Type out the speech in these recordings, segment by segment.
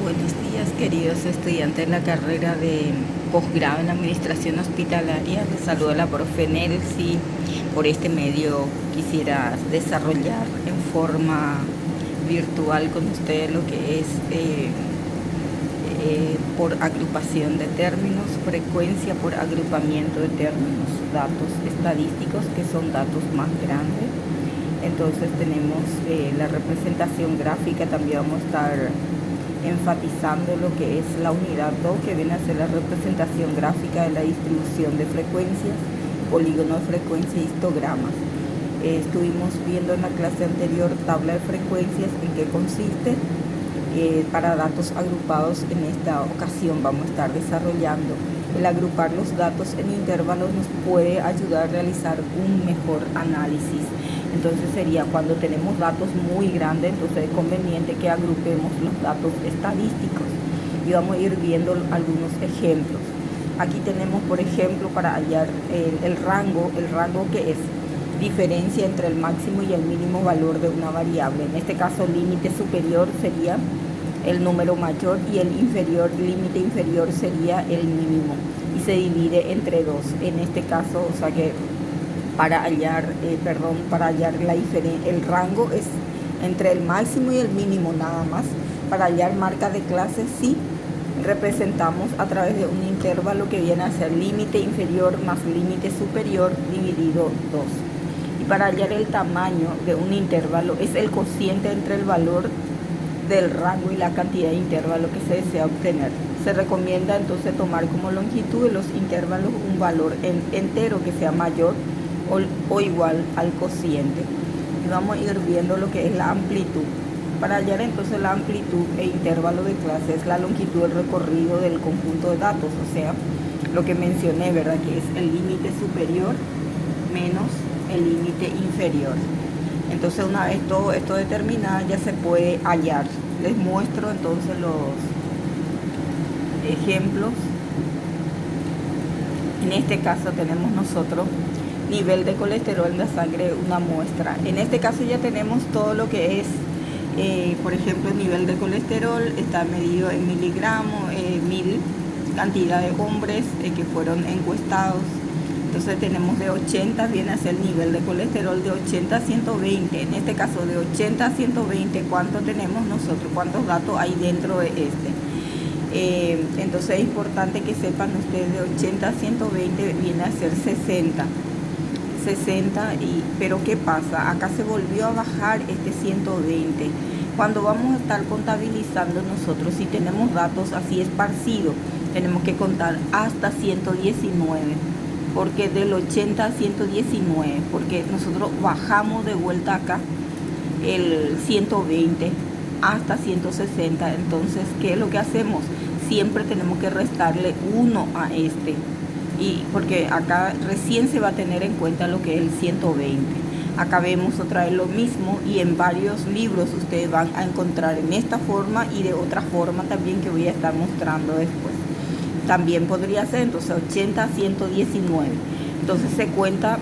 Buenos días, queridos estudiantes de la carrera de posgrado en Administración Hospitalaria. Les saluda la profe Nelsi. Por este medio quisiera desarrollar en forma virtual con ustedes lo que es por agrupación de términos, frecuencia por agrupamiento de términos, datos estadísticos, que son datos más grandes. Entonces tenemos la representación gráfica. También vamos a estar enfatizando lo que es la unidad 2, que viene a ser la representación gráfica de la distribución de frecuencias, polígono de frecuencia y histogramas. Estuvimos viendo en la clase anterior tabla de frecuencias, en qué consiste. Para datos agrupados, en esta ocasión vamos a estar desarrollando el agrupar los datos en intervalos. Nos puede ayudar a realizar un mejor análisis. Entonces sería cuando tenemos datos muy grandes, entonces es conveniente que agrupemos los datos estadísticos, y vamos a ir viendo algunos ejemplos. Aquí tenemos, por ejemplo, para hallar el rango que es diferencia entre el máximo y el mínimo valor de una variable. En este caso, límite superior sería el número mayor y el límite inferior sería el mínimo, y se divide entre dos. En este caso, o sea que para hallar la diferencia, el rango es entre el máximo y el mínimo nada más. Para hallar marca de clase, sí representamos a través de un intervalo que viene a ser límite inferior más límite superior dividido 2. Y para hallar el tamaño de un intervalo es el cociente entre el valor del rango y la cantidad de intervalo que se desea obtener. Se recomienda entonces tomar como longitud de los intervalos un valor entero que sea mayor o igual al cociente. Y vamos a ir viendo lo que es la amplitud. Para hallar entonces la amplitud e intervalo de clase es la longitud del recorrido del conjunto de datos, o sea, lo que mencioné, ¿verdad? Que es el límite superior menos el límite inferior. Entonces, una vez todo esto determinado, ya se puede hallar. Les muestro entonces los ejemplos. En este caso tenemos nosotros nivel de colesterol en la sangre, una muestra. En este caso ya tenemos todo lo que es, por ejemplo, el nivel de colesterol está medido en miligramos, 1000 cantidad de hombres que fueron encuestados. Entonces tenemos de 80, viene a ser el nivel de colesterol de 80 a 120. En este caso de 80 a 120, ¿cuánto tenemos nosotros? ¿Cuántos datos hay dentro de este? Entonces es importante que sepan ustedes, de 80 a 120 viene a ser 60, pero ¿qué pasa? Acá se volvió a bajar este 120. Cuando vamos a estar contabilizando nosotros, si tenemos datos así esparcidos, tenemos que contar hasta 119. Porque del 80 a 119, porque nosotros bajamos de vuelta acá el 120 hasta 160. Entonces, ¿qué es lo que hacemos? Siempre tenemos que restarle 1 a este, y porque acá recién se va a tener en cuenta lo que es el 120. Acá vemos otra vez lo mismo, y en varios libros ustedes van a encontrar en esta forma y de otra forma también, que voy a estar mostrando después. También podría ser entonces 80 a 119. Entonces se cuenta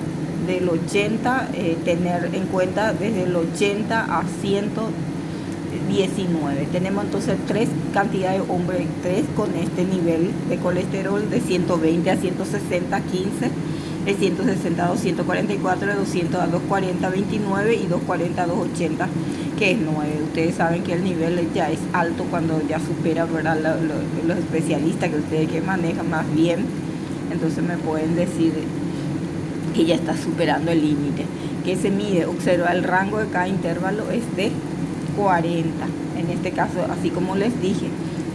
del 80, tener en cuenta desde el 80 a 119. Tenemos entonces 3 cantidades de hombres, 3 con este nivel de colesterol, de 120 a 160, 15, de 160 a 244, de 200 a 240, 29, y 240 a 280, que es 9. Ustedes saben que el nivel ya es alto cuando ya supera, ¿verdad?, los especialistas que ustedes que manejan más bien. Entonces me pueden decir que ya está superando el límite. Que se mide, observa, el rango de cada intervalo es de 40. En este caso, así como les dije,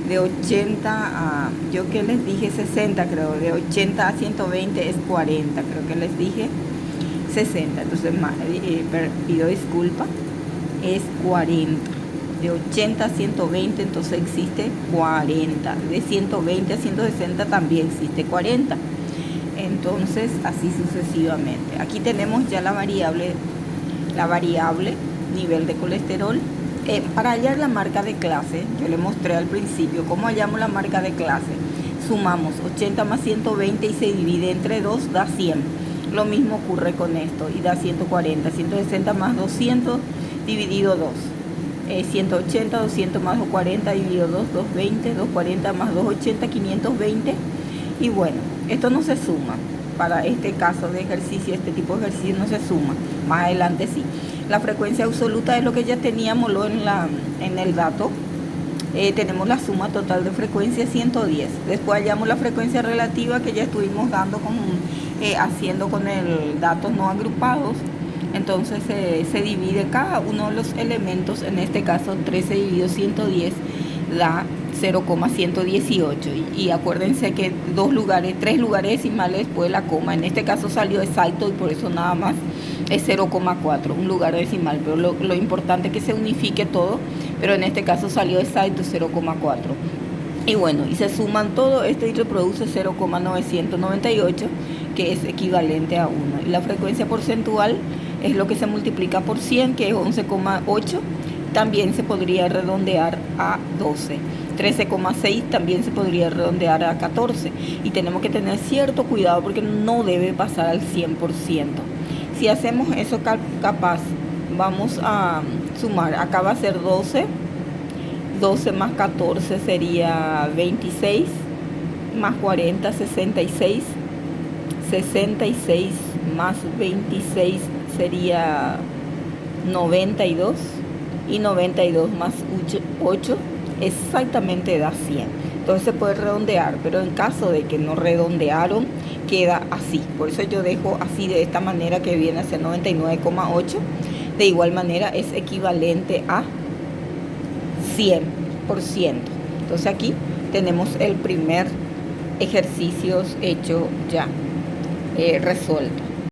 de 80 a, yo que les dije 60, creo, de 80 a 120 es 40, creo que les dije 60. Entonces pido disculpa, es 40. De 80 a 120 entonces existe 40. De 120 a 160 también existe 40. Entonces así sucesivamente. Aquí tenemos ya la variable nivel de colesterol. Para hallar la marca de clase, yo le mostré al principio cómo hallamos la marca de clase. Sumamos 80 más 120 y se divide entre 2, da 100. Lo mismo ocurre con esto y da 140. 160 más 200 dividido 2. 180, 200 más 240 dividido 2, 220, 240 más 280, 520. Y bueno, esto no se suma. Para este caso de ejercicio, este tipo de ejercicio no se suma. Más adelante sí. La frecuencia absoluta es lo que ya teníamos en el dato. Tenemos la suma total de frecuencia 110. Después hallamos la frecuencia relativa que ya estuvimos dando haciendo con el datos no agrupados. Entonces se divide cada uno de los elementos, en este caso 13 dividido 110 da 0,118. Y acuérdense que 3 lugares decimales después de la coma. En este caso salió exacto y por eso nada más es 0,4, un lugar decimal. Pero lo importante es que se unifique todo, pero en este caso salió exacto 0,4. Y bueno, y se suman todo esto y reproduce 0,998, que es equivalente a 1. Y la frecuencia porcentual es lo que se multiplica por 100, que es 11,8. También se podría redondear a 12. 13,6 también se podría redondear a 14. Y tenemos que tener cierto cuidado porque no debe pasar al 100%. Si hacemos eso capaz, vamos a sumar. Acá va a ser 12. 12 más 14 sería 26. Más 40, 66. 66 más 26 sería 92. Y 92 más 8 exactamente da 100. Entonces se puede redondear, pero en caso de que no redondearon, queda así. Por eso yo dejo así, de esta manera, que viene a ser 99,8. De igual manera es equivalente a 100%. Entonces aquí tenemos el primer ejercicio hecho ya, resuelto.